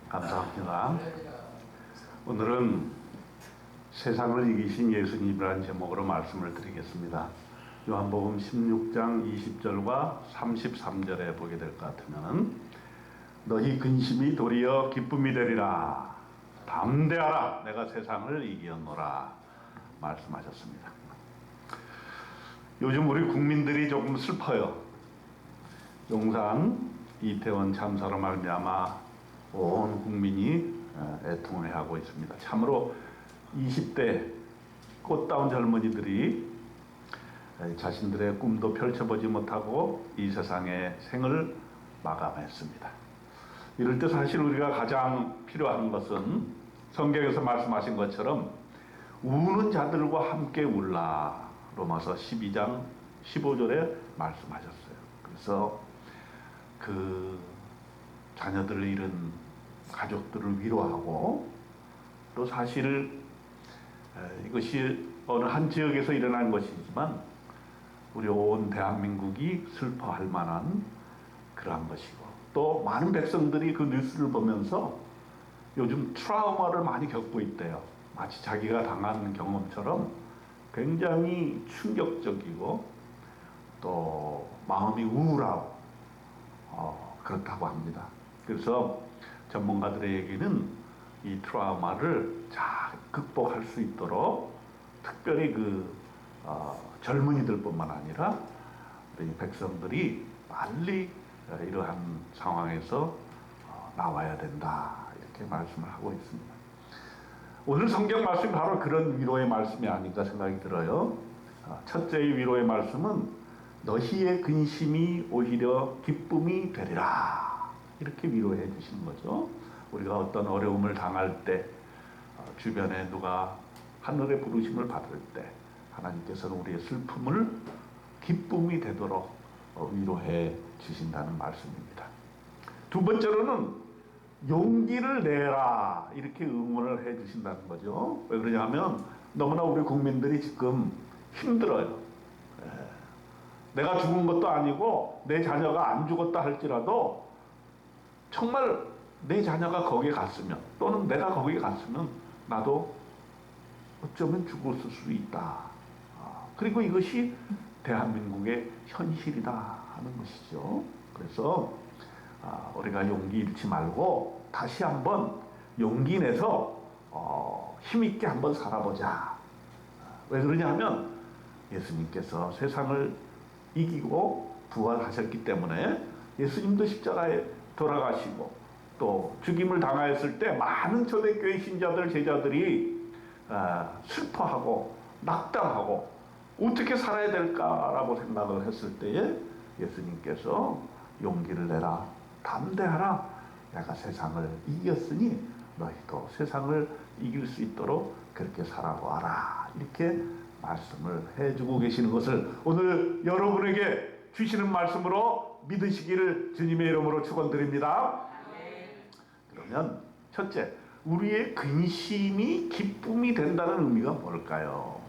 감사합니다. 오늘은 세상을 이기신 예수님이라는 제목으로 말씀을 드리겠습니다. 요한복음 16장 20절과 33절에 보게 될 것 같으면 너희 근심이 도리어 기쁨이 되리라. 담대하라. 내가 세상을 이기었노라. 말씀하셨습니다. 요즘 우리 국민들이 조금 슬퍼요. 용산 이태원 참사로 말미암아 온 국민이 애통해하고 있습니다. 참으로 20대 꽃다운 젊은이들이 자신들의 꿈도 펼쳐보지 못하고 이 세상의 생을 마감했습니다. 이럴 때 사실 우리가 가장 필요한 것은 성경에서 말씀하신 것처럼 우는 자들과 함께 울라. 로마서 12장 15절에 말씀하셨어요. 그래서 그 자녀들을 잃은 가족들을 위로하고, 또 사실 이것이 어느 한 지역에서 일어난 것이지만 우리 온 대한민국이 슬퍼할 만한 그러한 것이고, 또 많은 백성들이 그 뉴스를 보면서 요즘 트라우마를 많이 겪고 있대요. 마치 자기가 당한 경험처럼 굉장히 충격적이고 또 마음이 우울하고 그렇다고 합니다. 그래서 전문가들의 얘기는 이 트라우마를 잘 극복할 수 있도록 특별히 젊은이들뿐만 아니라 우리 백성들이 빨리 이러한 상황에서 나와야 된다, 이렇게 말씀을 하고 있습니다. 오늘 성경 말씀이 바로 그런 위로의 말씀이 아닌가 생각이 들어요. 첫째의 위로의 말씀은 너희의 근심이 오히려 기쁨이 되리라, 이렇게 위로해 주시는 거죠. 우리가 어떤 어려움을 당할 때, 주변에 누가 하늘의 부르심을 받을 때 하나님께서는 우리의 슬픔을 기쁨이 되도록 위로해 주신다는 말씀입니다. 두 번째로는 용기를 내라, 이렇게 응원을 해 주신다는 거죠. 왜 그러냐면 너무나 우리 국민들이 지금 힘들어요. 내가 죽은 것도 아니고 내 자녀가 안 죽었다 할지라도 정말 내 자녀가 거기에 갔으면, 또는 내가 거기에 갔으면 나도 어쩌면 죽었을 수 있다. 그리고 이것이 대한민국의 현실이다 하는 것이죠. 그래서 우리가 용기 잃지 말고 다시 한번 용기 내서 힘있게 한번 살아보자. 왜 그러냐 하면 예수님께서 세상을 이기고 부활하셨기 때문에, 예수님도 십자가에 돌아가시고 또 죽임을 당하였을 때 많은 초대교회 신자들, 제자들이 슬퍼하고 낙담하고 어떻게 살아야 될까라고 생각을 했을 때에 예수님께서 용기를 내라, 담대하라, 내가 세상을 이겼으니 너희도 세상을 이길 수 있도록 그렇게 살아보아라, 이렇게 말씀을 해주고 계시는 것을 오늘 여러분에게 주시는 말씀으로 믿으시기를 주님의 이름으로 축원드립니다. 그러면 첫째, 우리의 근심이 기쁨이 된다는 의미가 뭘까요?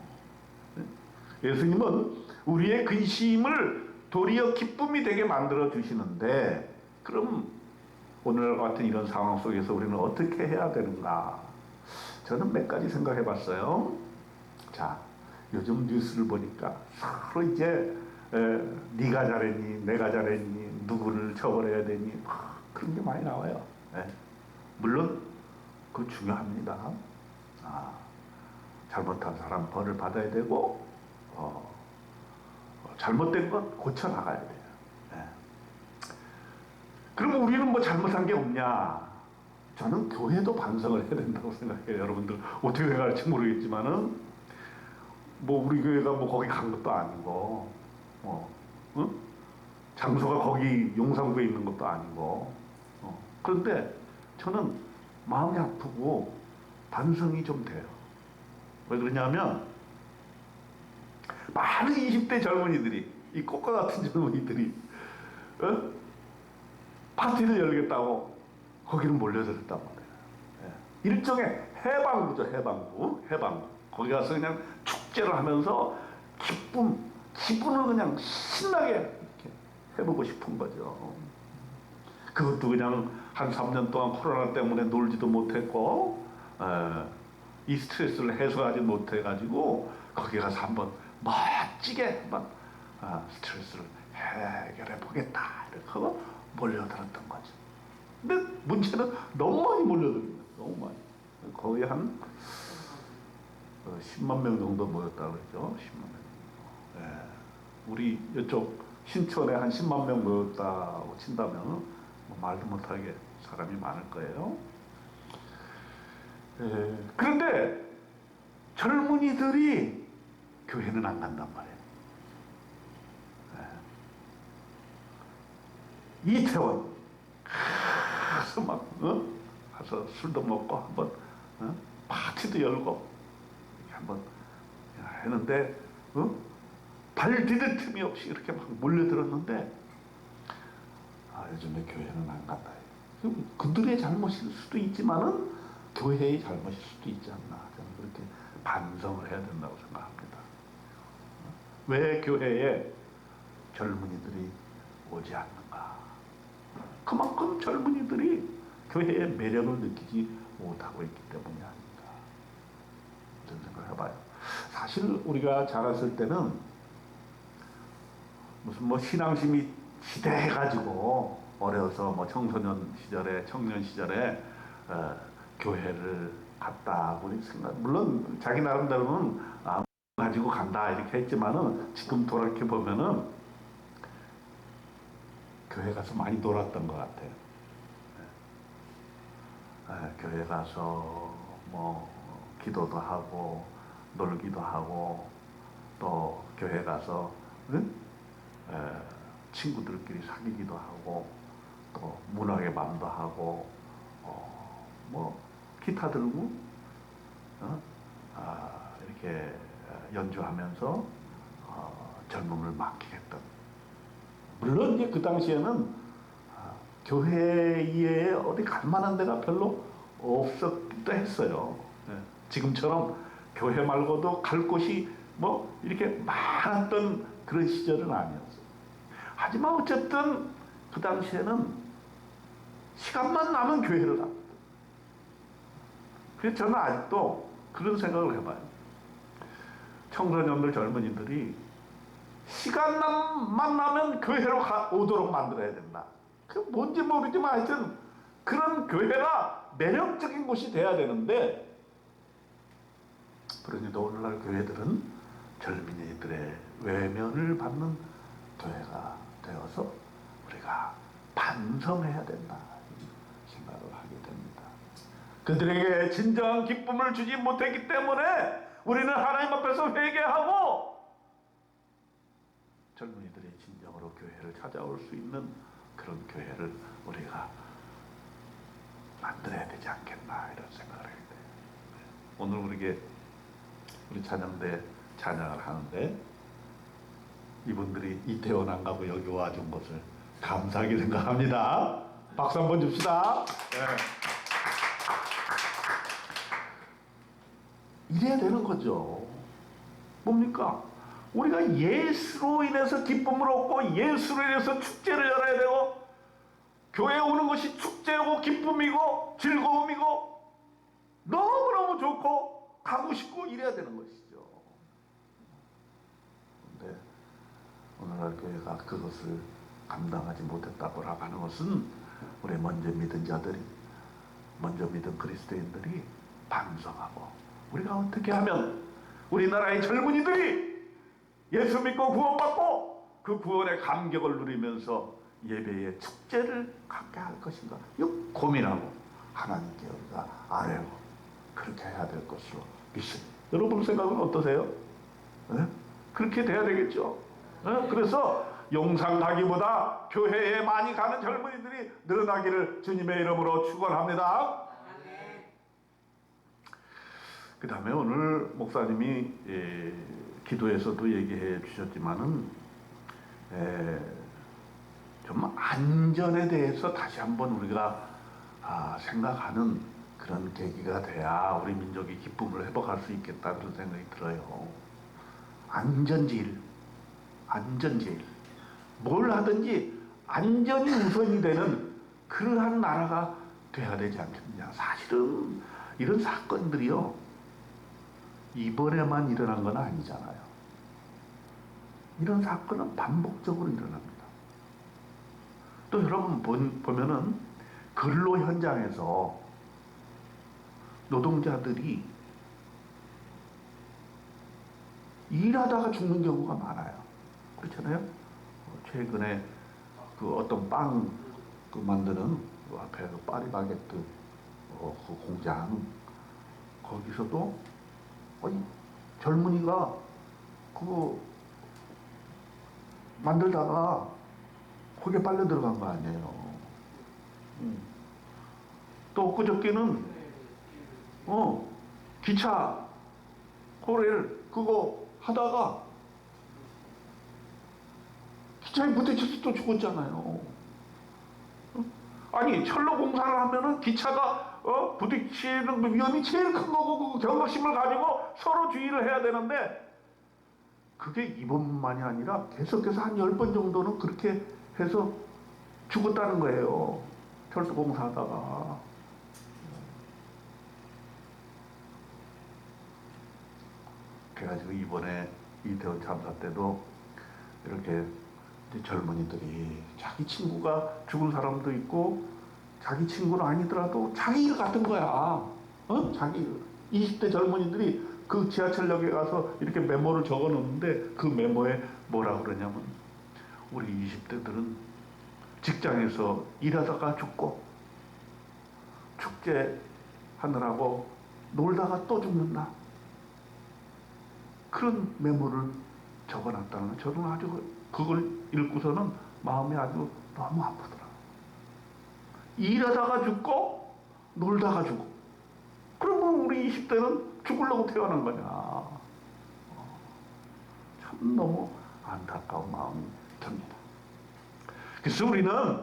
예수님은 우리의 근심을 도리어 기쁨이 되게 만들어 주시는데, 그럼 오늘과 같은 이런 상황 속에서 우리는 어떻게 해야 되는가? 저는 몇 가지 생각해 봤어요. 자, 요즘 뉴스를 보니까 서로 이제 네가 잘했니, 내가 잘했니, 누구를 처벌해야 되니, 그런 게 많이 나와요. 물론 그거 중요합니다. 잘못한 사람 벌을 받아야 되고, 잘못된 건 고쳐나가야 돼요. 그럼 우리는 뭐 잘못한 게 없냐? 저는 교회도 반성을 해야 된다고 생각해요. 여러분들 어떻게 생각할지 모르겠지만은, 뭐 우리 교회가 뭐 거기 간 것도 아니고, 장소가 거기 용산구에 있는 것도 아니고, 그런데 저는 마음이 아프고 반성이 좀 돼요. 왜 그러냐면 많은 20대 젊은이들이, 이 꽃과 같은 젊은이들이 파티를 열겠다고 거기를 몰려들었단 말이에요. 일종의 해방구죠. 해방구. 거기 가서 그냥 축제를 하면서 기분을 그냥 신나게 이렇게 해보고 싶은 거죠. 그것도 그냥 한 3년 동안 코로나 때문에 놀지도 못했고 이 스트레스를 해소하지 못해가지고 거기 가서 한번 멋지게 한번 스트레스를 해결해 보겠다 이렇게 하고 몰려들었던 거죠. 근데 문제는 너무 많이 몰려듭니다. 너무 많이. 거의 한 10만 명 정도 모였다 그랬죠. 10만 명. 예. 우리 이쪽 신촌에 한 10만 명 모였다고 친다면 뭐 말도 못하게 사람이 많을 거예요. 예. 그런데 젊은이들이 교회는 안 간단 말이에요. 예. 이태원 가서 막 가서 술도 먹고 한번 파티도 열고 한번 했는데 발 디딜 틈이 없이 이렇게 막 몰려들었는데 요즘에 교회는 안 간다. 그들의 잘못일 수도 있지만은 교회의 잘못일 수도 있지 않나. 저는 그렇게 반성을 해야 된다고 생각합니다. 왜 교회에 젊은이들이 오지 않는가? 그만큼 젊은이들이 교회의 매력을 느끼지 못하고 있기 때문이 아닌가. 그런 생각을 해봐요. 사실 우리가 자랐을 때는 무슨 뭐 신앙심이 시대해가지고 어려서 뭐 청소년 시절에 청년 시절에 교회를 갔다 우리 생각 물론 자기 나름대로는 가지고 간다 이렇게 했지만은 지금 돌이켜 보면은 교회 가서 많이 놀았던 것 같아요. 교회 가서 뭐 기도도 하고 놀기도 하고 또 교회 가서 친구들끼리 사귀기도 하고 또 문학의 밤도 하고 뭐 기타 들고 이렇게 연주하면서 젊음을 만끽했던. 물론 이제 그 당시에는 교회에 어디 갈 만한 데가 별로 없었기도 했어요. 지금처럼 교회 말고도 갈 곳이 뭐 이렇게 많았던 그런 시절은 아니었어요. 하지만 어쨌든 그 당시에는 시간만 나면 교회를 갑니다. 그래서 저는 아직도 그런 생각을 해봐요. 청소년들 젊은이들이 시간만 나면 교회로 오도록 만들어야 된다. 그 뭔지 모르지만 하여튼 그런 교회가 매력적인 곳이 돼야 되는데, 그러니까 오늘날 교회들은 젊은이들의 외면을 받는 교회가 되어서 우리가 반성해야 된다 생각을 하게 됩니다. 그들에게 진정한 기쁨을 주지 못했기 때문에 우리는 하나님 앞에서 회개하고 젊은이들이 진정으로 교회를 찾아올 수 있는 그런 교회를 우리가 만들어야 되지 않겠나 이런 생각을 해요. 오늘 우리 찬양대 찬양을 하는데 이분들이 이태원 안 가고 여기 와준 것을 감사하게 생각합니다. 박수 한번 줍시다. 네. 이래야 되는 거죠. 뭡니까? 우리가 예수로 인해서 기쁨을 얻고 예수로 인해서 축제를 열어야 되고 교회에 오는 것이 축제고 기쁨이고 즐거움이고 너무너무 좋고 가고 싶고 이래야 되는 것이죠. 그런데 오늘날 교회가 그것을 감당하지 못했다고 하는 것은 우리 먼저 믿은 자들이 먼저 믿은 그리스도인들이 반성하고 우리가 어떻게 하면 우리나라의 젊은이들이 예수 믿고 구원받고 그 구원의 감격을 누리면서 예배의 축제를 갖게 할 것인가 이거 고민하고 하나님께 우리가 아뢰고 그렇게 해야 될 것으로 믿습니다. 여러분 생각은 어떠세요? 네? 그렇게 돼야 되겠죠. 네? 그래서 용산 가기보다 교회에 많이 가는 젊은이들이 늘어나기를 주님의 이름으로 축원합니다. 그 다음에 오늘 목사님이 기도에서도 얘기해 주셨지만은 좀 안전에 대해서 다시 한번 우리가 생각하는 그런 계기가 돼야 우리 민족이 기쁨을 회복할 수 있겠다 그런 생각이 들어요. 안전제일. 뭘 하든지 안전이 우선이 되는 그러한 나라가 돼야 되지 않겠느냐. 사실은 이런 사건들이요, 이번에만 일어난 건 아니잖아요. 이런 사건은 반복적으로 일어납니다. 또 여러분 보면은 근로 현장에서 노동자들이 일하다가 죽는 경우가 많아요. 그렇잖아요. 최근에 그 어떤 빵 만드는 그 앞에 그 파리바게뜨 그 공장, 거기서도 젊은이가 그거 만들다가 거기에 빨려 들어간 거 아니에요. 또 그저께는 기차 코레일 그거 하다가 기차에 부딪혀서 또 죽었잖아요. 아니 철로 공사를 하면은 기차가 부딪히는 그 위험이 제일 큰 거고 그 경각심을 가지고 서로 주의를 해야 되는데, 그게 이번만이 아니라 계속해서 한 10번 정도는 그렇게 해서 죽었다는 거예요. 철도 공사하다가. 그래가지고 이번에 이태원 참사 때도 이렇게 젊은이들이 자기 친구가 죽은 사람도 있고 자기 친구는 아니더라도 자기 일 같은 거야. 자기 일. 20대 젊은이들이 그 지하철역에 가서 이렇게 메모를 적어 놓는데, 그 메모에 뭐라 그러냐면, 우리 20대들은 직장에서 일하다가 죽고 축제 하느라고 놀다가 또 죽는다. 그런 메모를 적어놨다는 거. 저는 아주 그걸 읽고서는 마음이 아주 너무 아프더라. 일하다가 죽고 놀다가 죽고. 그러면 우리 20대는 죽으려고 태어난 거냐. 참 너무 안타까운 마음이 듭니다. 그래서 우리는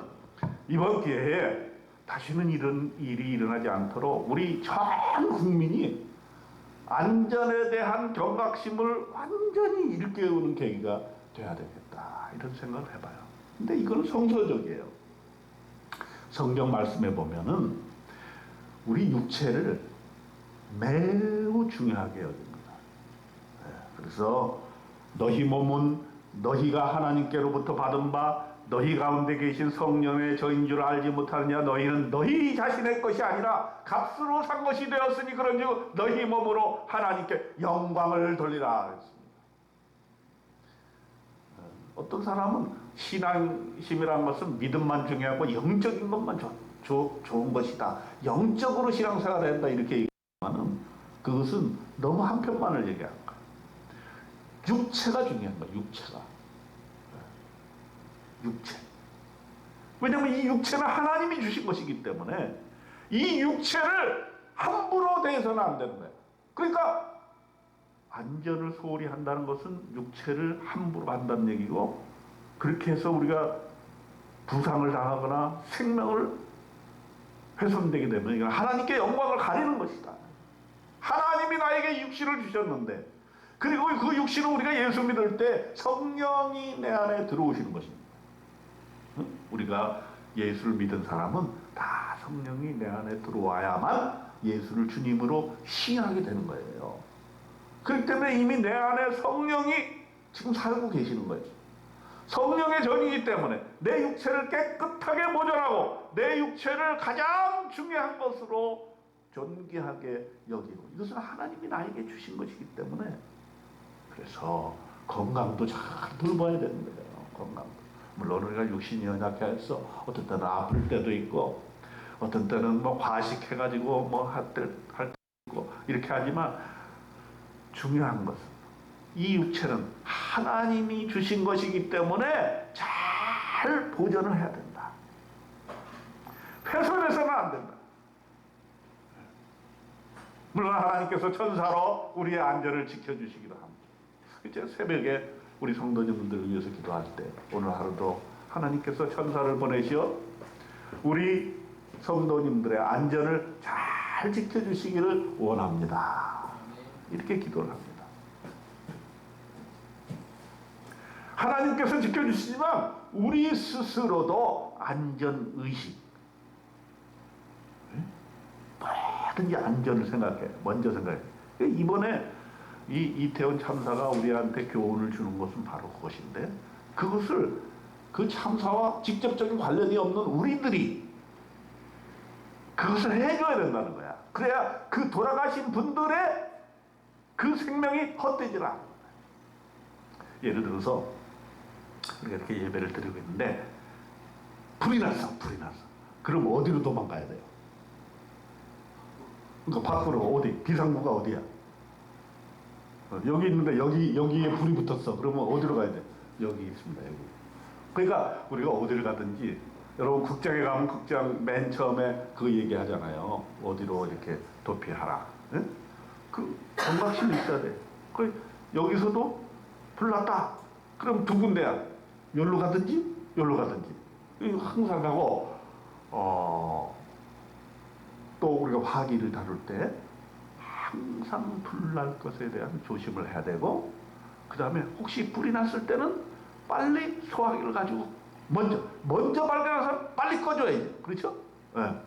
이번 기회에 다시는 이런 일이 일어나지 않도록 우리 전 국민이 안전에 대한 경각심을 완전히 일깨우는 계기가 돼야 되겠다, 이런 생각을 해봐요. 근데 이건 성서적이에요. 성경 말씀에 보면은 우리 육체를 매우 중요하게 여깁니다. 그래서 너희 몸은 너희가 하나님께로부터 받은 바 너희 가운데 계신 성령의 저인 줄 알지 못하느냐. 너희는 너희 자신의 것이 아니라 값으로 산 것이 되었으니 그런즉 너희 몸으로 하나님께 영광을 돌리라 했습니다. 어떤 사람은 신앙심이라는 것은 믿음만 중요하고 영적인 것만 좋은 것이다, 영적으로 신앙생활을 한다, 이렇게 얘기하면 그것은 너무 한편만을 얘기하는 거예요. 육체가 중요한 거예요. 육체. 왜냐하면 이 육체는 하나님이 주신 것이기 때문에 이 육체를 함부로 대해서는 안 되는 거예요. 그러니까 안전을 소홀히 한다는 것은 육체를 함부로 한다는 얘기고, 그렇게 해서 우리가 부상을 당하거나 생명을 훼손되게 되면 이건 하나님께 영광을 가리는 것이다. 하나님이 나에게 육신을 주셨는데, 그리고 그 육신은 우리가 예수 믿을 때 성령이 내 안에 들어오시는 것입니다. 우리가 예수를 믿은 사람은 다 성령이 내 안에 들어와야만 예수를 주님으로 시인하게 되는 거예요. 그렇기 때문에 이미 내 안에 성령이 지금 살고 계시는 거예요. 성령의 전이기 때문에 내 육체를 깨끗하게 보존하고 내 육체를 가장 중요한 것으로 존귀하게 여기고, 이것은 하나님이 나에게 주신 것이기 때문에, 그래서 건강도 잘 돌봐야 되는 거예요. 건강도. 물론 우리가 육신이 연약해서 어떤 때는 아플 때도 있고, 어떤 때는 뭐 과식해가지고 뭐 할 때 있고, 이렇게 하지만 중요한 것은 이 육체는 하나님이 주신 것이기 때문에 잘 보존을 해야 된다. 훼손해서는 안 된다. 물론 하나님께서 천사로 우리의 안전을 지켜주시기도 합니다. 이제 새벽에 우리 성도님들을 위해서 기도할 때 오늘 하루도 하나님께서 천사를 보내시어 우리 성도님들의 안전을 잘 지켜주시기를 원합니다. 이렇게 기도를 합니다. 하나님께서 지켜주시지만 우리 스스로도 안전의식, 얼마든지 안전을 생각해. 먼저 생각해. 이번에 이 이태원 참사가 우리한테 교훈을 주는 것은 바로 그것인데, 그것을 그 참사와 직접적인 관련이 없는 우리들이 그것을 해줘야 된다는 거야. 그래야 그 돌아가신 분들의 그 생명이 헛되질 않아. 예를 들어서 우리가 이렇게 예배를 드리고 있는데 불이 났어. 그럼 어디로 도망가야 돼요? 그러니까 밖으로 어디? 비상구가 어디야? 여기 있는데 여기에 불이 붙었어. 그러면 어디로 가야 돼? 여기 있습니다. 여기. 그러니까 우리가 어디를 가든지, 여러분 극장에 가면 극장 맨 처음에 그 얘기하잖아요. 어디로 이렇게 도피하라. 네? 그 경각심이 있어야 돼. 여기서도 불났다. 그럼 두 군데야. 여기로 가든지 여기로 가든지. 항상 가고 또 우리가 화기를 다룰 때 항상 불날 것에 대한 조심을 해야 되고, 그 다음에 혹시 불이 났을 때는 빨리 소화기를 가지고 먼저 발견해서 빨리 꺼줘야지. 그렇죠? 네.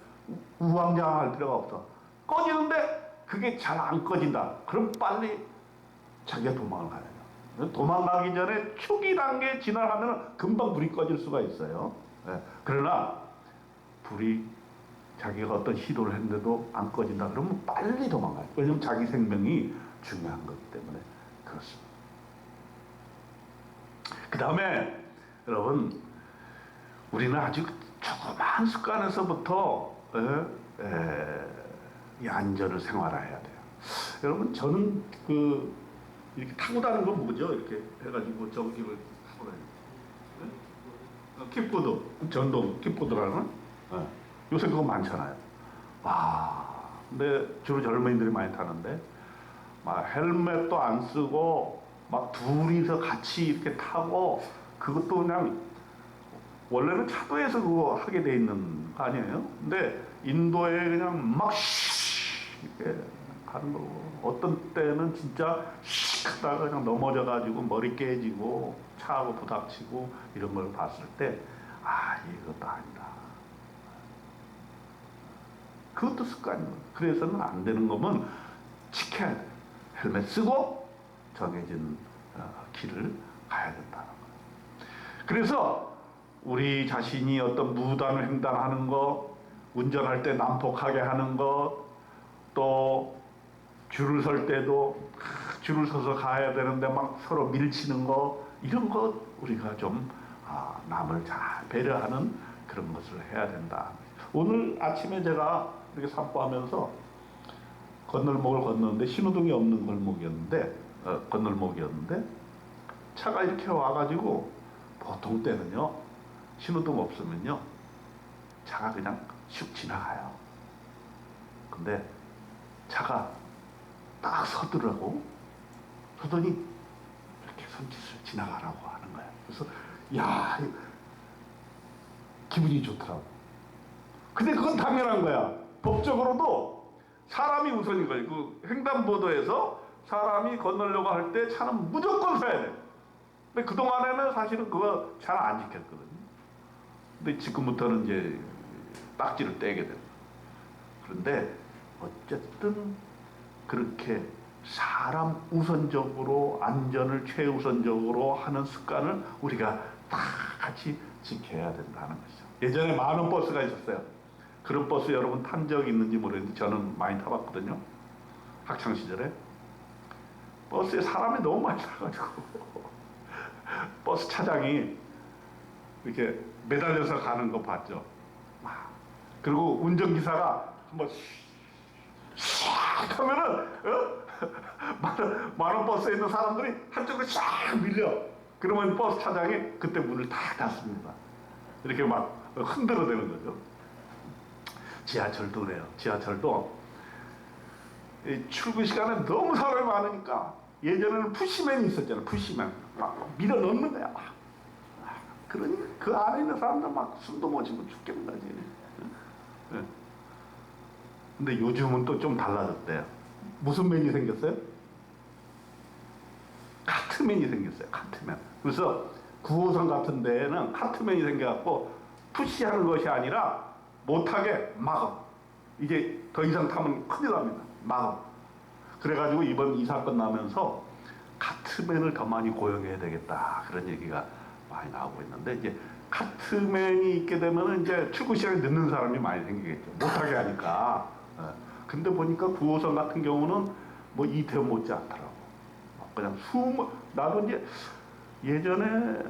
우왕좌왕할 필요가 없어. 꺼지는데 그게 잘 안 꺼진다. 그럼 빨리 자기가 도망을 가야 돼요. 도망가기 전에 초기 단계 진화하면 금방 불이 꺼질 수가 있어요. 네. 그러나 불이 자기가 어떤 시도를 했는데도 안 꺼진다 그러면 빨리 도망가요. 왜냐면 자기 생명이 중요한 거기 때문에 그렇습니다. 그 다음에 여러분, 우리는 아주 조그마한 습관에서부터 이 안전을 생활화해야 돼요. 여러분, 저는 이렇게 타고 다니는 건 뭐죠? 이렇게 해가지고 저기를 타고 다니는 킥보드, 전동 킥보드라는. 요새 그거 많잖아요. 근데 주로 젊은이들이 많이 타는데 막 헬멧도 안 쓰고 막 둘이서 같이 이렇게 타고, 그것도 그냥 원래는 차도에서 그거 하게 돼 있는 거 아니에요? 근데 인도에 그냥 막 이렇게 가는 거고, 어떤 때는 진짜 하다가 그냥 넘어져가지고 머리 깨지고 차하고 부닥치고 이런 걸 봤을 때 이것도 아니다. 그것도 습관이에요. 그래서는 안 되는 거면 지켜야 돼. 헬멧 쓰고 정해진 길을 가야 된다는 거예요. 그래서 우리 자신이 어떤 무단 횡단하는 것, 운전할 때 난폭하게 하는 것, 또 줄을 설 때도 줄을 서서 가야 되는데 막 서로 밀치는 거, 이런 것 우리가 좀 남을 잘 배려하는 그런 것을 해야 된다. 오늘 아침에 제가 이렇게 산보하면서 건널목을 건너는데 신호등이 없는 건널목이었는데 차가 이렇게 와가지고, 보통 때는요 신호등 없으면요 차가 그냥 슉 지나가요. 근데 차가 딱 서더니 이렇게 손짓을 지나가라고 하는 거예요. 그래서 기분이 좋더라고. 근데 그건 당연한 거야. 법적으로도 사람이 우선인 거예요. 그 횡단보도에서 사람이 건너려고 할 때 차는 무조건 서야 돼. 근데 그동안에는 사실은 그거 잘 안 지켰거든요. 근데 지금부터는 이제 딱지를 떼게 됩니다. 그런데 어쨌든 그렇게 사람 우선적으로 안전을 최우선적으로 하는 습관을 우리가 다 같이 지켜야 된다는 것이죠. 예전에 많은 버스가 있었어요. 그런 버스 여러분 탄 적 있는지 모르겠는데 저는 많이 타봤거든요. 학창시절에. 버스에 사람이 너무 많이 타가지고 버스 차장이 이렇게 매달려서 가는 거 봤죠. 그리고 운전기사가 한번 샥 하면은 많은 버스에 있는 사람들이 한쪽으로 샥 밀려. 그러면 버스 차장이 그때 문을 다 닫습니다. 이렇게 막 흔들어대는 거죠. 지하철도 그래요. 지하철도 출근 시간에 너무 사람이 많으니까 예전에는 푸시맨이 있었잖아요. 푸시맨 막 밀어 넣는 거야. 그러니 그 안에 있는 사람들 막 숨도 못 쉬고 죽겠는 거지. 근데 요즘은 또 좀 달라졌대요. 무슨 맨이 생겼어요? 카트맨이 생겼어요. 카트맨. 그래서 9호선 같은 데에는 카트맨이 생겨갖고 푸시하는 것이 아니라 못하게 막어. 이제 더 이상 타면 큰일 납니다. 마음. 그래가지고 이번 이 사건 나면서 카트맨을 더 많이 고용해야 되겠다, 그런 얘기가 많이 나오고 있는데, 이제 카트맨이 있게 되면 이제 출근 시간이 늦는 사람이 많이 생기겠죠. 못하게 하니까. 근데 보니까 9호선 같은 경우는 뭐 이태원 못지 않더라고. 그냥 나도 이제 예전에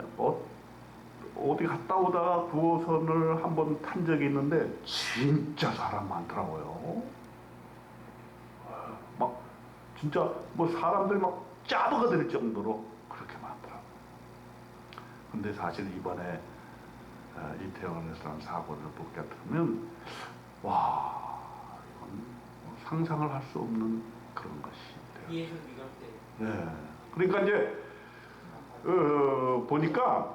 어디 갔다 오다가 9호선을 한번 탄 적이 있는데 진짜 사람 많더라고요. 막 진짜 뭐 사람들이 막 짜부가 될 정도로 그렇게 많더라고요. 근데 사실 이번에 이태원에서 한 사고를 보게 되면 와, 이건 상상을 할 수 없는 그런 것이 돼요. 네. 그러니까 이제 보니까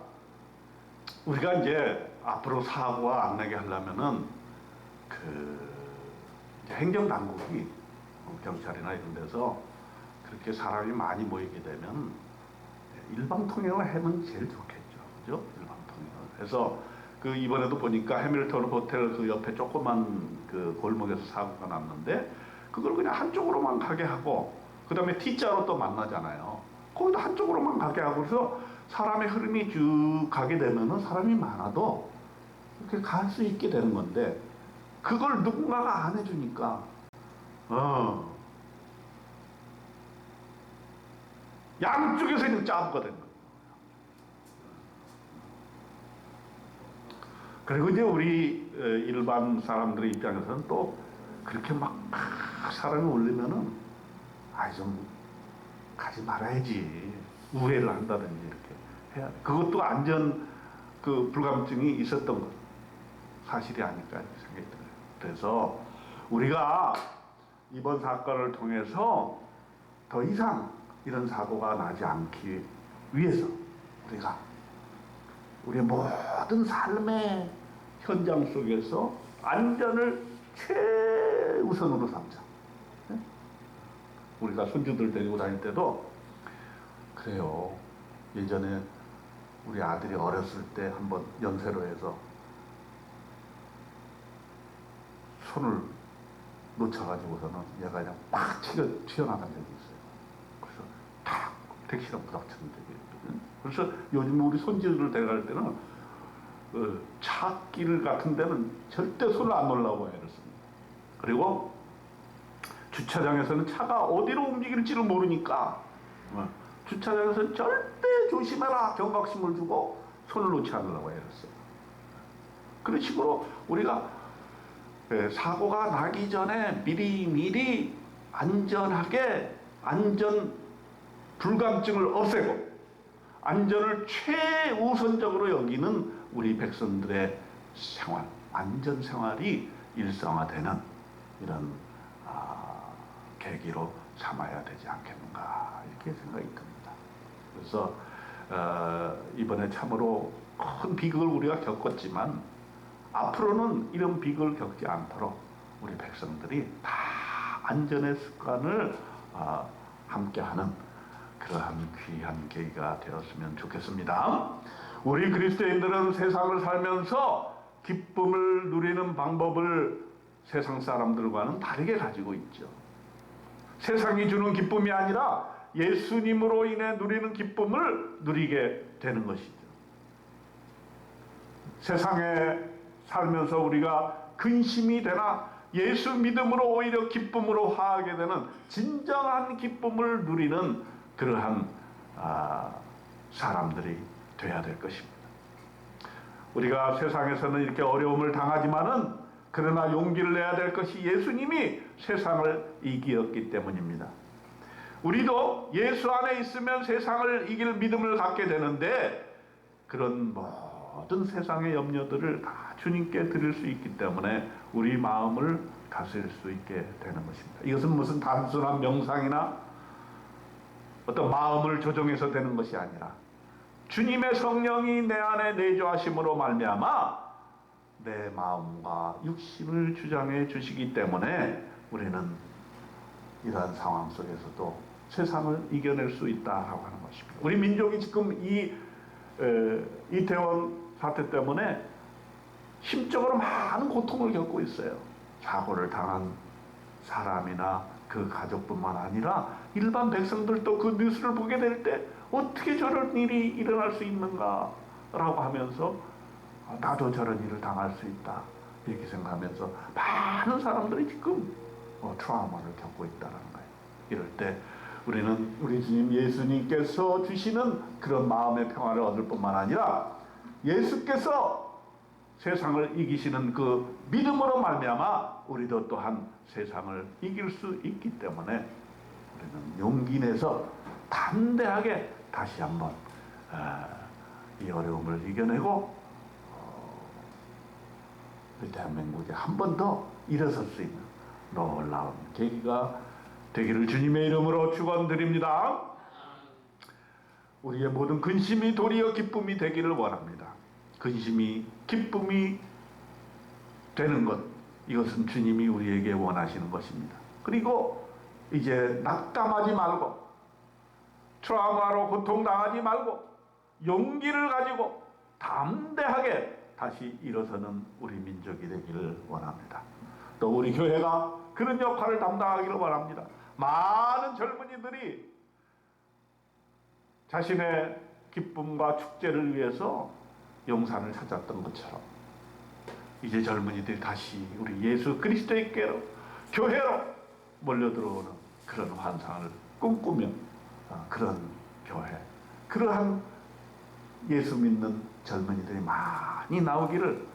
우리가 이제 앞으로 사고가 안 나게 하려면은 이제 행정당국이 경찰이나 이런 데서 그렇게 사람이 많이 모이게 되면 일방통행을 하면 제일 좋겠죠, 그죠? 일방통행을 해서 이번에도 보니까 해밀턴 호텔 그 옆에 조그만 그 골목에서 사고가 났는데 그걸 그냥 한쪽으로만 가게 하고, 그 다음에 T자로 또 만나잖아요. 거기도 한쪽으로만 가게 하고, 그래서 사람의 흐름이 쭉 가게 되면은 사람이 많아도 이렇게 갈 수 있게 되는 건데, 그걸 누군가가 안 해주니까 양쪽에서 있는 짜부가 된 거예요. 그리고 이제 우리 일반 사람들의 입장에서는 또 그렇게 막 사람이 올리면은 좀 가지 말아야지, 우회를 한다든지 이렇게 해야 돼. 그것도 안전 불감증이 있었던 것, 사실이 아닐까 생각이 들어요. 그래서 우리가 이번 사건을 통해서 더 이상 이런 사고가 나지 않기 위해서 우리가 우리의 모든 삶의 현장 속에서 안전을 최우선으로 삼자. 우리가 손주들 데리고 다닐 때도 그래요. 예전에 우리 아들이 어렸을 때 한번 연세로 해서 손을 놓쳐가지고서는 얘가 그냥 팍 튀어나간 적이 있어요. 그래서 탁 택시랑 부닥치는 적이 있거든요. 그래서 요즘 우리 손주들을 데려갈 때는 차길 같은 데는 절대 손을 안 놓으려고 애를 씁니다. 그리고 주차장에서는 차가 어디로 움직일지를 모르니까 주차장에서는 절대 조심해라 경각심을 주고 손을 놓지 않으려고 애를 써요. 그런 식으로 우리가 사고가 나기 전에 미리 안전하게 안전 불감증을 없애고 안전을 최우선적으로 여기는 우리 백성들의 생활, 안전 생활이 일상화되는 이런 계기로 삼아야 되지 않겠는가, 이렇게 생각이 듭니다. 그래서 이번에 참으로 큰 비극을 우리가 겪었지만 앞으로는 이런 비극을 겪지 않도록 우리 백성들이 다 안전의 습관을 함께하는 그러한 귀한 계기가 되었으면 좋겠습니다. 우리 그리스도인들은 세상을 살면서 기쁨을 누리는 방법을 세상 사람들과는 다르게 가지고 있죠. 세상이 주는 기쁨이 아니라 예수님으로 인해 누리는 기쁨을 누리게 되는 것이죠. 세상에 살면서 우리가 근심이 되나 예수 믿음으로 오히려 기쁨으로 화하게 되는 진정한 기쁨을 누리는 그러한 사람들이 돼야 될 것입니다. 우리가 세상에서는 이렇게 어려움을 당하지만은 그러나 용기를 내야 될 것이 예수님이 세상을 이기었기 때문입니다. 우리도 예수 안에 있으면 세상을 이길 믿음을 갖게 되는데 그런 모든 세상의 염려들을 다 주님께 드릴 수 있기 때문에 우리 마음을 다스릴 수 있게 되는 것입니다. 이것은 무슨 단순한 명상이나 어떤 마음을 조정해서 되는 것이 아니라 주님의 성령이 내 안에 내주하심으로 말미암아 내 마음과 육신을 주장해 주시기 때문에 우리는 이러한 상황 속에서도 세상을 이겨낼 수 있다라고 하는 것입니다. 우리 민족이 지금 이 이태원 사태 때문에 심적으로 많은 고통을 겪고 있어요. 사고를 당한 사람이나 그 가족뿐만 아니라 일반 백성들도 그 뉴스를 보게 될 때 어떻게 저런 일이 일어날 수 있는가 라고 하면서 나도 저런 일을 당할 수 있다 이렇게 생각하면서 많은 사람들이 지금 트라우마를 겪고 있다는 거예요. 이럴 때 우리는 우리 주님 예수님께서 주시는 그런 마음의 평화를 얻을 뿐만 아니라 예수께서 세상을 이기시는 그 믿음으로 말미암아 우리도 또한 세상을 이길 수 있기 때문에 우리는 용기 내서 담대하게 다시 한번 이 어려움을 이겨내고 우리 대한민국에 한 번 더 일어설 수 있는 놀라운 계기가 되기를 주님의 이름으로 축원드립니다. 우리의 모든 근심이 도리어 기쁨이 되기를 원합니다. 근심이 기쁨이 되는 것, 이것은 주님이 우리에게 원하시는 것입니다. 그리고 이제 낙담하지 말고 트라우마로 고통당하지 말고 용기를 가지고 담대하게 다시 일어서는 우리 민족이 되기를 원합니다. 또 우리 교회가 그런 역할을 담당하기를 원합니다. 많은 젊은이들이 자신의 기쁨과 축제를 위해서 용산을 찾았던 것처럼 이제 젊은이들이 다시 우리 예수 그리스도께로 교회로 몰려들어오는 그런 환상을 꿈꾸며 그런 교회, 그러한 예수 믿는 젊은이들이 많이 나오기를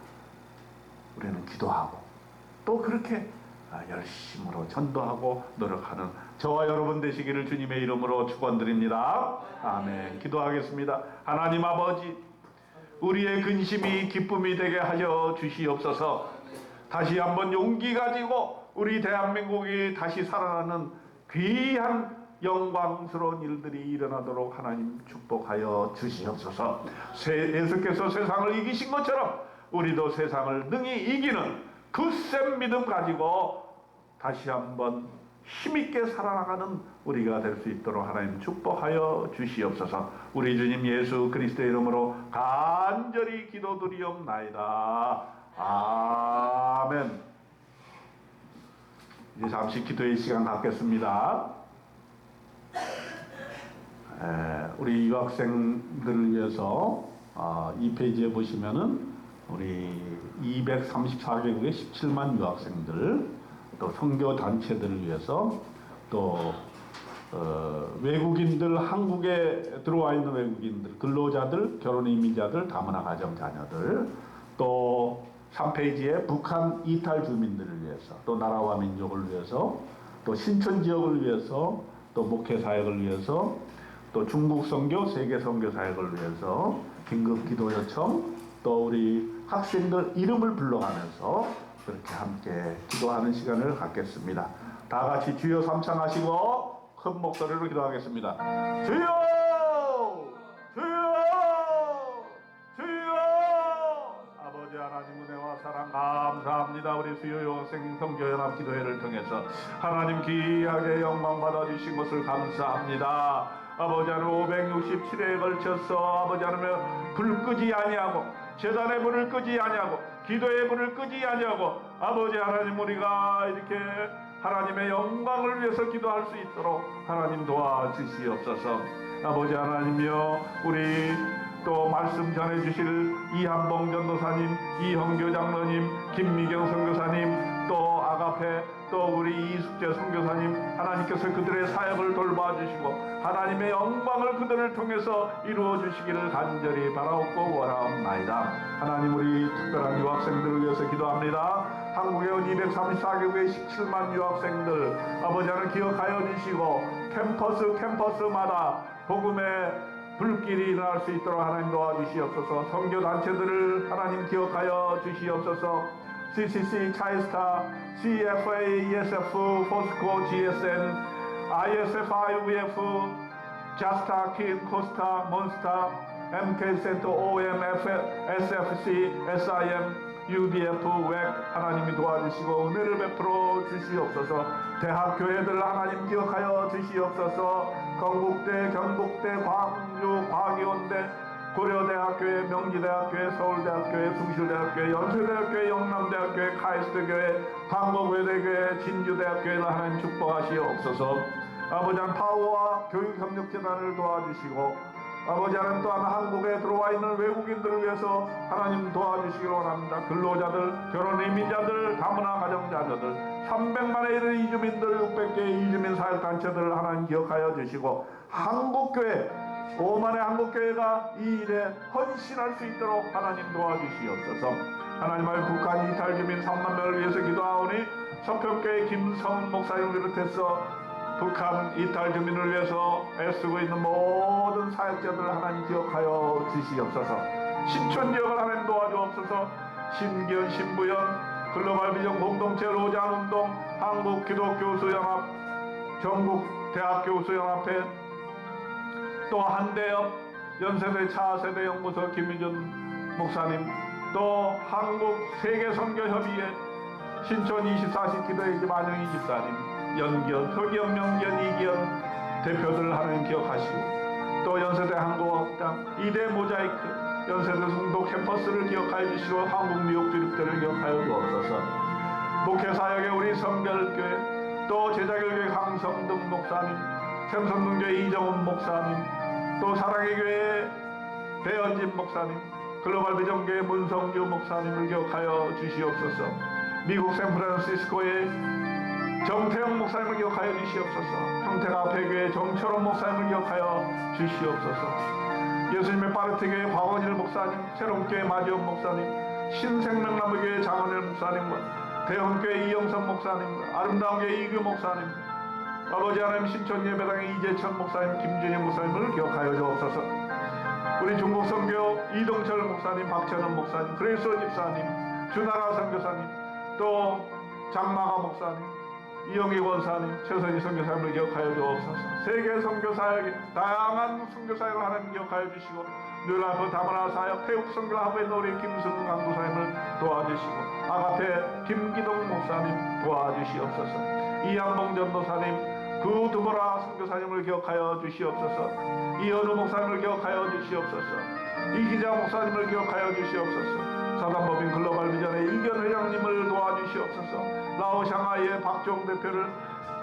우리는 기도하고 또 그렇게 열심으로 전도하고 노력하는 저와 여러분 되시기를 주님의 이름으로 축원드립니다. 아멘. 기도하겠습니다. 하나님 아버지, 우리의 근심이 기쁨이 되게 하여 주시옵소서. 다시 한번 용기 가지고 우리 대한민국이 다시 살아나는 귀한 영광스러운 일들이 일어나도록 하나님 축복하여 주시옵소서. 예수께서 세상을 이기신 것처럼 우리도 세상을 능히 이기는 굳센 믿음 가지고 다시 한번 힘있게 살아나가는 우리가 될 수 있도록 하나님 축복하여 주시옵소서. 우리 주님 예수 그리스도의 이름으로 간절히 기도드리옵나이다. 아멘. 이제 잠시 기도의 시간 갖겠습니다. 우리 유학생들을 위해서 2페이지에 보시면은 우리 234개국의 17만 유학생들, 또 선교 단체들을 위해서, 또 외국인들, 한국에 들어와 있는 외국인들, 근로자들, 결혼 이민자들, 다문화 가정 자녀들, 또 3페이지에 북한 이탈 주민들을 위해서, 또 나라와 민족을 위해서, 또 신천 지역을 위해서, 또 목회 사역을 위해서, 또 중국 선교, 세계 선교 사역을 위해서 긴급 기도 요청, 또 우리 학생들 이름을 불러가면서 그렇게 함께 기도하는 시간을 갖겠습니다. 다 같이 주여 삼창하시고 큰 목소리로 기도하겠습니다. 주여! 주여! 주여! 아버지 하나님 은혜와 사랑 감사합니다. 우리 수요 여학생 선교연합 기도회를 통해서 하나님 귀하게 영광 받아주신 것을 감사합니다. 아버지 하나님 567회에 걸쳐서 아버지 하나님 불 끄지 아니하고 제단의 불을 끄지 아니하고 기도의 불을 끄지 아니하고 아버지 하나님 우리가 이렇게 하나님의 영광을 위해서 기도할 수 있도록 하나님 도와주시옵소서. 아버지 하나님이여, 우리 또 말씀 전해주실 이한봉 전도사님, 이형교 장로님, 김미경 선교사님, 또 아가페, 또 우리 이숙재 선교사님, 하나님께서 그들의 사역을 돌봐주시고 하나님의 영광을 그들을 통해서 이루어 주시기를 간절히 바라옵고 원하옵나이다. 하나님, 우리 특별한 유학생들을 위해서 기도합니다. 한국에 온 234개국의 17만 유학생들 아버지 하나님 기억하여 주시고 캠퍼스마다 복음의 불길이 일어날 수 있도록 하나님 도와주시옵소서. 선교단체들을 하나님 기억하여 주시옵소서. CCC, 차이스타, CFA, ESF, 포스코, GSN, ISF, IVF, 자스타, 킨, 코스타, 몬스타, MK센터, OM, SFC, SIM, UBF, 웩 하나님이 도와주시고 은혜를 베풀어 주시옵소서. 대학 교회들 하나님 기억하여 주시옵소서. 건국대, 경북대, 광주, 과기원대, 고려대학교회, 명지대학교회, 서울대학교회, 숭실대학교회, 연세대학교회, 영남대학교회, 카이스트교회, 한국외대교회, 진주대학교회를 하나님 축복하시옵소서. 아버지 하나님 파워와 교육협력재단을 도와주시고 아버지 하나님 또한 한국에 들어와 있는 외국인들을 위해서 하나님 도와주시기를 원합니다. 근로자들, 결혼 이민자들, 다문화 가정자녀들, 300만에 이르는 이주민들, 600개의 이주민 사역단체들을 하나님 기억하여 주시고 한국교회, 5만의 한국교회가 이 일에 헌신할 수 있도록 하나님 도와주시옵소서. 하나님의 북한 이탈 주민 3만 명을 위해서 기도하오니 서평교회 김성훈 목사님을 비롯해서 북한 이탈 주민을 위해서 애쓰고 있는 모든 사역자들을 하나님 기억하여 주시옵소서. 신촌 지역을 하나님 도와주옵소서. 신기현, 신부연, 글로벌 비전 공동체 로장운동, 한국기독교수연합, 전국대학교수연합회, 또 한대협, 연세대 차세대 연구소 김유준 목사님, 또 한국세계선교협의회, 신촌 24시 기도의 집 안영희 집사님, 연기현, 흑연, 명기현, 이기현 대표들을 하나님 기억하시고 또 연세대 한국어학당, 이대 모자이크, 연세대 송도 캠퍼스를 기억하여 주시고 한국 뉴욕 주립대를 기억하여 주옵소서. 목회사역의 우리 성별교회, 또 제자결교회 강성등 목사님, 샘선동교회 이정훈 목사님, 또 사랑의 교회 배현진 목사님, 글로벌 비전교회 문성규 목사님을 기억하여 주시옵소서. 미국 샌프란시스코의 정태영 목사님을 기억하여 주시옵소서. 평택아폐교회 정철원 목사님을 기억하여 주시옵소서. 예수님의 파르테교회 박원일 목사님, 새롬교회 마지원 목사님, 신생명나무교회 장원일 목사님과 대형교회 이영선 목사님, 아름다운교회 이규 목사님, 아버지 하나님 신촌예배당의 이재천 목사님, 김준영 목사님을 기억하여 주옵소서. 우리 중국선교 이동철 목사님, 박찬원 목사님, 그레이스 집사님, 주나라 선교사님, 또 장마가 목사님, 이영희 권사님, 최선희 선교사님을 기억하여 주옵소서. 세계 선교사역의 다양한 선교사역을 하나님 기억하여 주시고 뉴라이프 다문화 사역 태국 선교합의 노래 김승우 강도사님을 도와주시고 아가페 김기동 목사님 도와주시옵소서. 이양봉 전도사님, 구두보라 선교사님을 기억하여 주시옵소서. 이현우 목사님을 기억하여 주시옵소서. 이기자 목사님을 기억하여 주시옵소서. 사단법인 글로벌 비전의 이견 회장님을 도와주시옵소서. 라오샹하이의 박종 대표를,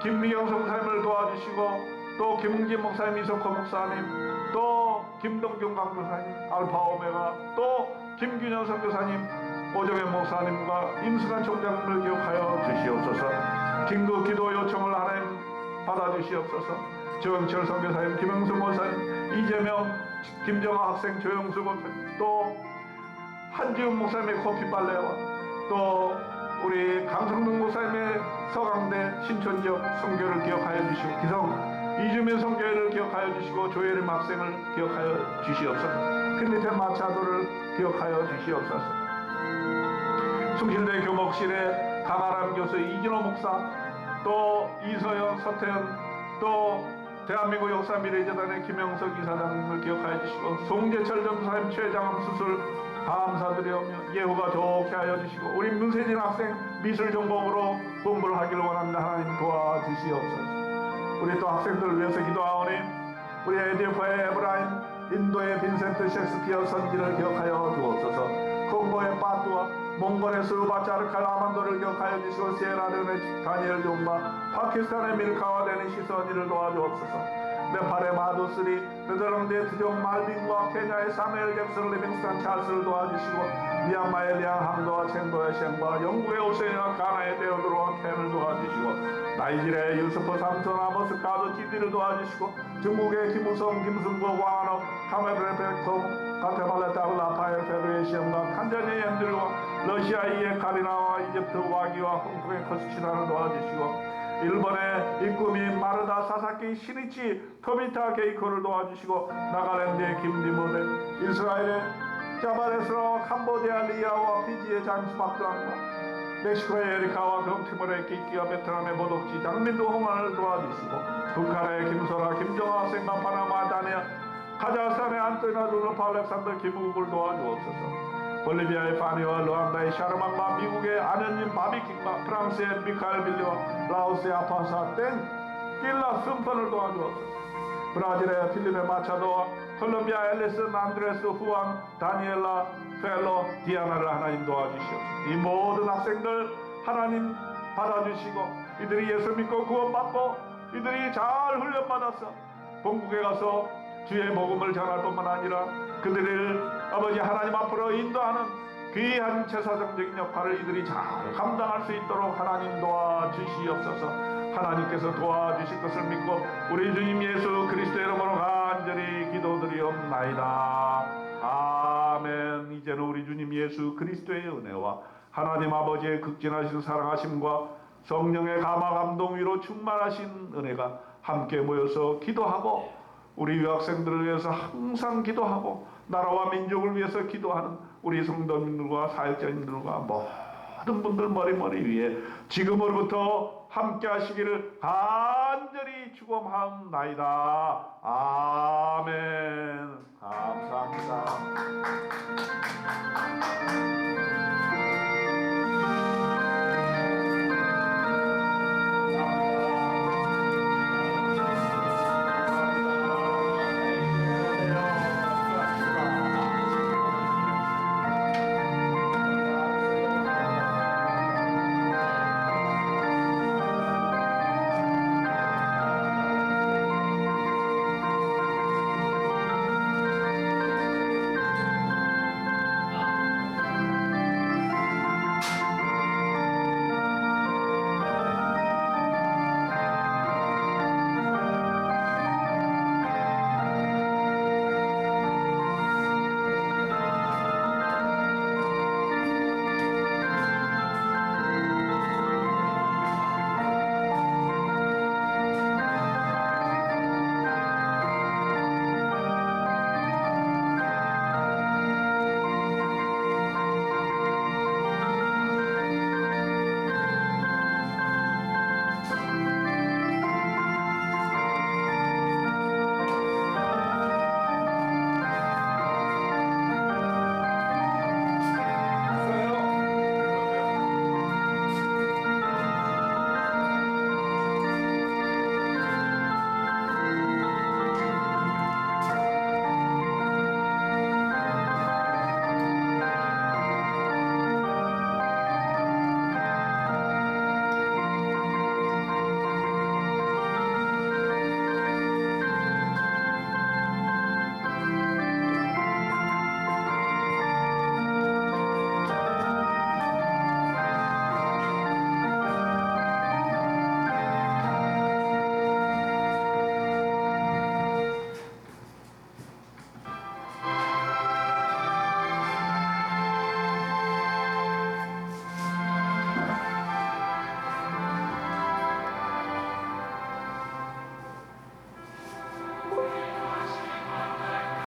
김미경 성사님을 도와주시고 또 김웅진 목사님, 이석호 목사님, 또 김동균 강도사님, 알파 오메가, 또 김균현 선교사님, 오정현 목사님과 임승환 총장님을 기억하여 주시옵소서. 긴급 기도 요청을 하나님 받아주시옵소서. 정철 선교사님, 김영수 목사님, 이재명, 김정아 학생, 조영수 목사님, 또 한지훈 목사님의 커피 빨래와 또 우리 강성동 목사님의 서강대 신촌지역 선교를 기억하여 주시고 기성 이주민 선교회를 기억하여 주시고 조혜림 학생을 기억하여 주시옵소서. 필리핀 마차도를 기억하여 주시옵소서. 숭실대 교목실의 강아람 교수 이진호 목사, 또 이서연, 서태현, 또 대한민국 역사미래재단의 김영석 이사장님을 기억하여 주시고 송재철 전도사님 최장암 수술 감사드리오며 예후가 좋게 하여 주시고 우리 문세진 학생 미술 전공으로 공부를 하기를 원합니다. 하나님 도와주시옵소서. 우리 또 학생들을 위해서 기도하오니 우리 에디오파의 에브라임, 인도의 빈센트 셰익스피어 선지를 기억하여 주옵소서. 콩고의 파투아, 몽골의 스바차르칼 아만도를 기억하여 주시고 시에라레온의 다니엘 존바, 파키스탄의 밀카와 데니시 선지를 도와주옵소서. 네팔의 마두스리, 네덜란드의 드종 말빈과 케냐의 사무엘 잭슨 리빙스턴 찰스를 도와주시고 미얀마의 리앙항도와 첸도의 셴과 영국의 오세이와 가나의 데오드로와 켄을 도와주시고 나이지리아의 유스프 삼손 아모스 카도 지디를 도와주시고 중국의 김우성 김승보 광한옥 카메르의 백통 가테말레타 라파엘 페르에시엄과 탄자니아의 앤드류와 러시아의 카리나와 이집트 와기와 홍콩의 커스치나를 도와주시고 일본의 이꾸미 마르다 사사키 시니치 토미타 게이코를 도와주시고 나가랜드의 김디모데, 이스라엘의 자바레스라와 캄보디아 리아와 피지의 잔스 박두랑과 멕시코의 에리카와 동티모르의 끼끼와 베트남의 모독지 장민도 홍안을 도와주시고 북한의 김소라 김정아 학생과 파나마 다니아 카자흐스탄의 안토니나 루르파 알렉산더 김우국을 도와주옵소서. 볼리비아의 파니와 르완다의 샤르만과 미국의 안현님 바비킹과 프랑스의 미카엘 빌리와 라오스의 아파사 땡 길라 승펀을 도와주옵소서. 브라질의 필립의 마차도와 콜롬비아, 앨리슨, 안드레스, 후안, 다니엘라, 펠로, 디아나를 하나님 도와주시옵소서. 이 모든 학생들 하나님 받아주시고 이들이 예수 믿고 구원받고 이들이 잘 훈련받아서 본국에 가서 주의 복음을 전할 뿐만 아니라 그들을 아버지 하나님 앞으로 인도하는 귀한 제사장적인 역할을 이들이 잘 감당할 수 있도록 하나님 도와주시옵소서. 하나님께서 도와주실 것을 믿고 우리 주님 예수 그리스도의 이름으로 간절히 기도드리옵나이다. 아멘. 이제는 우리 주님 예수 그리스도의 은혜와 하나님 아버지의 극진하신 사랑하심과 성령의 감화 감동 위로 충만하신 은혜가 함께 모여서 기도하고 우리 유학생들을 위해서 항상 기도하고 나라와 민족을 위해서 기도하는 우리 성도님들과 사역자님들과 모든 분들 머리 위에 지금으로부터 함께 하시기를 간절히 축원하옵나이다. 아멘. 감사합니다.